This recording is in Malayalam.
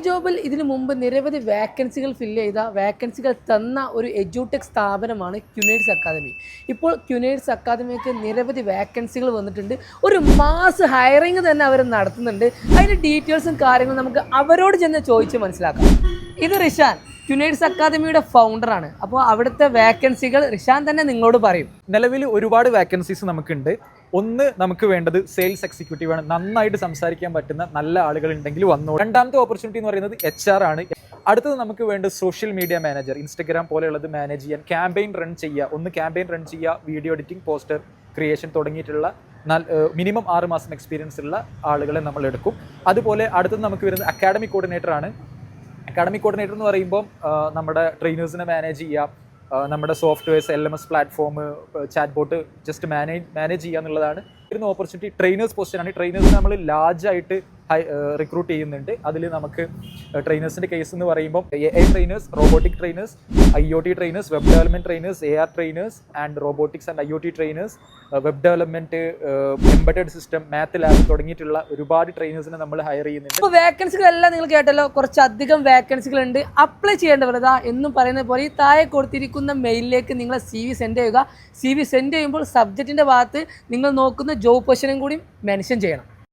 ജോബിൽ ഇതിനു മുമ്പ് നിരവധി വാക്കൻസികൾ ഫില്ല് ചെയ്ത വാക്കൻസികൾ തന്ന ഒരു എഡ്യൂടെക് സ്ഥാപനമാണ് ക്യുനേഴ്സ് അക്കാദമി. ഇപ്പോൾ ക്യുനേഴ്സ് അക്കാദമിക്ക് നിരവധി വാക്കൻസികൾ വന്നിട്ടുണ്ട്. ഒരു മാസ് ഹയറിങ് തന്നെ അവർ നടത്തുന്നുണ്ട്. അതിൻ്റെ ഡീറ്റെയിൽസും കാര്യങ്ങളും നമുക്ക് അവരോട് ചെന്ന് ചോദിച്ച് മനസ്സിലാക്കാം. ഇത് റിഷാൻ, ക്യുനേഴ്സ് അക്കാദമിയുടെ ഫൗണ്ടറാണ്. അപ്പോൾ അവിടുത്തെ വാക്കൻസികൾ റിഷാൻ തന്നെ നിങ്ങളോട് പറയും. നിലവിൽ ഒരുപാട് വാക്കൻസീസ് നമുക്കുണ്ട്. ഒന്ന്, നമുക്ക് വേണ്ടത് സെയിൽസ് എക്സിക്യൂട്ടീവ് ആണ്. നന്നായിട്ട് സംസാരിക്കാൻ പറ്റുന്ന നല്ല ആളുകൾ ഉണ്ടെങ്കിൽ വന്നോളൂ. രണ്ടാമത്തെ ഓപ്പർച്യൂണിറ്റി എന്ന് പറയുന്നത് HR ആണ്. അടുത്തത് നമുക്ക് വേണ്ടത് സോഷ്യൽ മീഡിയ മാനേജർ, ഇൻസ്റ്റഗ്രാം പോലെയുള്ളത് മാനേജ് ചെയ്യാൻ, ക്യാമ്പയിൻ റൺ ചെയ്യുക, വീഡിയോ എഡിറ്റിംഗ്, പോസ്റ്റർ ക്രിയേഷൻ തുടങ്ങിയിട്ടുള്ള മിനിമം 6 മാസം എക്സ്പീരിയൻസ് ഉള്ള ആളുകളെ നമ്മൾ എടുക്കും. അതുപോലെ അടുത്തത് നമുക്ക് വരുന്നത് അക്കാഡമിക് കോർഡിനേറ്റർ ആണ്. അക്കാഡമിക് കോർഡിനേറ്റർ എന്ന് പറയുമ്പോൾ നമ്മുടെ ട്രെയിനേഴ്സിനെ മാനേജ് ചെയ്യുക, നമ്മുടെ softwares, LMS platform, chat bot just manage ചെയ്യുക എന്നുള്ളതാണ്. വരുന്ന ഓപ്പർച്യൂണിറ്റി ട്രെയിനേഴ്സ് പോസ്റ്റാണ്. ട്രെയിനേഴ്സിനെ നമ്മൾ ലാർജായിട്ട് റിക്രൂട്ട് ചെയ്യുന്നുണ്ട്. അതിൽ നമുക്ക് ട്രെയിനേഴ്സിൻ്റെ കേസ് എന്ന് പറയുമ്പോൾ AI trainers, robotic trainers, IoT trainers, web development trainers, AR trainers and robotics and IoT trainers, web development, embedded system, math lab തുടങ്ങിയിട്ടുള്ള ഒരുപാട് ട്രെയിനേഴ്സിനെ നമ്മൾ ഹയർ ചെയ്യുന്നുണ്ട്. ഇപ്പോൾ വാക്കൻസികളെല്ലാം നിങ്ങൾ കേട്ടല്ലോ, കുറച്ചധികം വാക്കൻസികളുണ്ട്. അപ്ലൈ ചെയ്യേണ്ടവരതാ എന്നും പറയുന്നത് പോലെ ഈ താഴെ കൊടുത്തിരിക്കുന്ന മെയിലിലേക്ക് നിങ്ങൾ CV സെൻഡ് ചെയ്യുക. CV സെൻഡ് ചെയ്യുമ്പോൾ സബ്ജക്റ്റിൻ്റെ ഭാഗത്ത് നിങ്ങൾ നോക്കുന്ന ജോബ് പൊസിഷനും കൂടി മെൻഷൻ ചെയ്യണം.